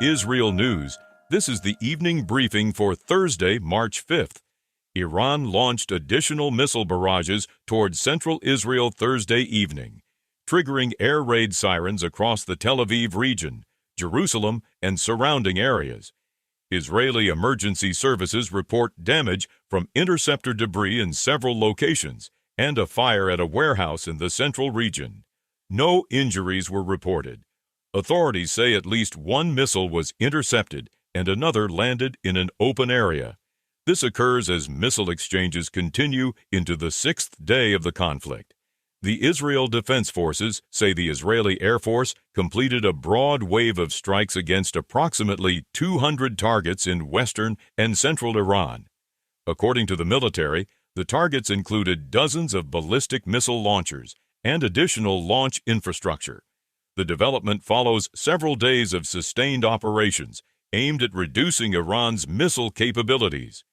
IsReal News. This is the evening briefing for Thursday, March 5th. Iran launched additional missile barrages toward central Israel Thursday evening, triggering air raid sirens across the Tel Aviv region, Jerusalem, and surrounding areas. Israeli emergency services report damage from interceptor debris in several locations and a fire at a warehouse in the central region. No injuries were reported. Authorities say at least one missile was intercepted and another landed in an open area. This occurs as missile exchanges continue into the sixth day of the conflict. The Israel Defense Forces say the Israeli Air Force completed a broad wave of strikes against approximately 200 targets in western and central Iran. According to the military, the targets included dozens of ballistic missile launchers and additional launch infrastructure. The development follows several days of sustained operations aimed at reducing Iran's missile capabilities.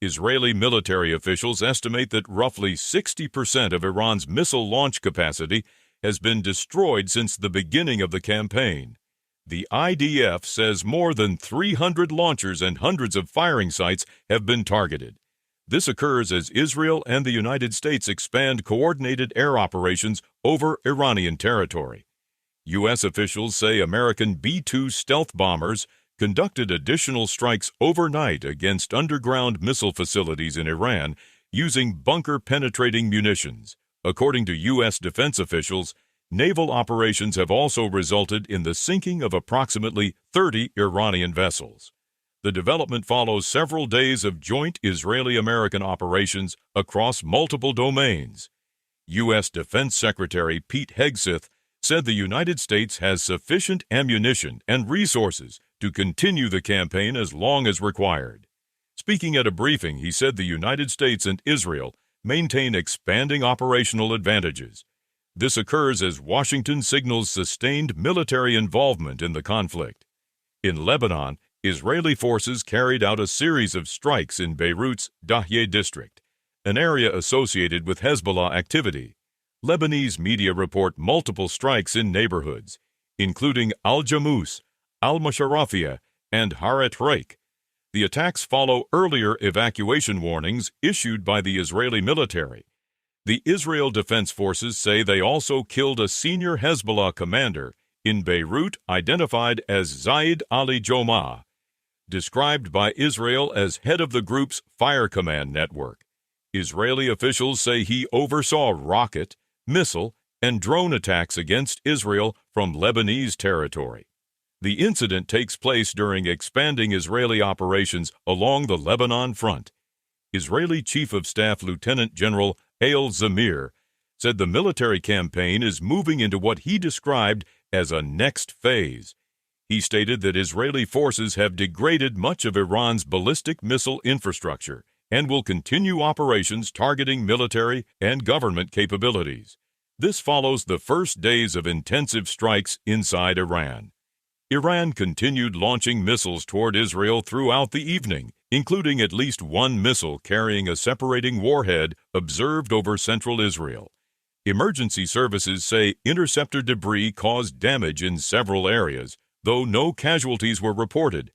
Israeli military officials estimate that roughly 60% of Iran's missile launch capacity has been destroyed since the beginning of the campaign. The IDF says more than 300 launchers and hundreds of firing sites have been targeted. This occurs as Israel and the United States expand coordinated air operations over Iranian territory. U.S. officials say American B-2 stealth bombers conducted additional strikes overnight against underground missile facilities in Iran using bunker-penetrating munitions. According to U.S. defense officials, naval operations have also resulted in the sinking of approximately 30 Iranian vessels. The development follows several days of joint Israeli-American operations across multiple domains. U.S. Defense Secretary Pete Hegseth said the United States has sufficient ammunition and resources to continue the campaign as long as required. Speaking at a briefing, he said the United States and Israel maintain expanding operational advantages. This occurs as Washington signals sustained military involvement in the conflict. In Lebanon, Israeli forces carried out a series of strikes in Beirut's Dahieh district, an area associated with Hezbollah activity. Lebanese media report multiple strikes in neighborhoods, including Al-Jamus, Al-Musharrafiyah, and Haret Reik. The attacks follow earlier evacuation warnings issued by the Israeli military. The Israel Defense Forces say they also killed a senior Hezbollah commander in Beirut identified as Zaid Ali Jomah, described by Israel as head of the group's fire command network. Israeli officials say he oversaw rocket, missile, and drone attacks against Israel from Lebanese territory. The incident takes place during expanding Israeli operations along the Lebanon front. Israeli Chief of Staff Lieutenant General Eyal Zamir said the military campaign is moving into what he described as a next phase. He stated that Israeli forces have degraded much of Iran's ballistic missile infrastructure and will continue operations targeting military and government capabilities. This follows the first days of intensive strikes inside Iran. Iran continued launching missiles toward Israel throughout the evening, including at least one missile carrying a separating warhead observed over central Israel. Emergency services say interceptor debris caused damage in several areas, though no casualties were reported.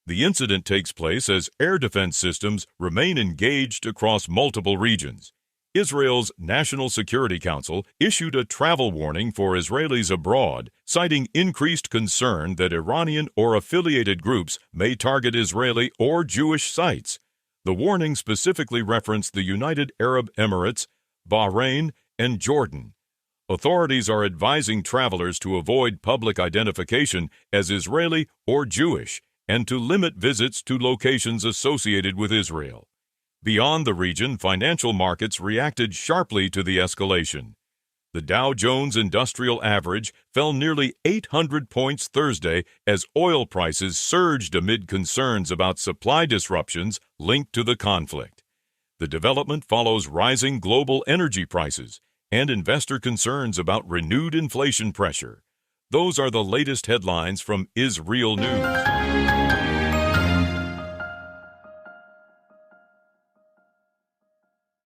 The incident takes place as air defense systems remain engaged across multiple regions. Israel's National Security Council issued a travel warning for Israelis abroad, citing increased concern that Iranian or affiliated groups may target Israeli or Jewish sites. The warning specifically referenced the United Arab Emirates, Bahrain, and Jordan. Authorities are advising travelers to avoid public identification as Israeli or Jewish and to limit visits to locations associated with Israel. Beyond the region, financial markets reacted sharply to the escalation. The Dow Jones Industrial Average fell nearly 800 points Thursday as oil prices surged amid concerns about supply disruptions linked to the conflict. The development follows rising global energy prices and investor concerns about renewed inflation pressure. Those are the latest headlines from IsReal News.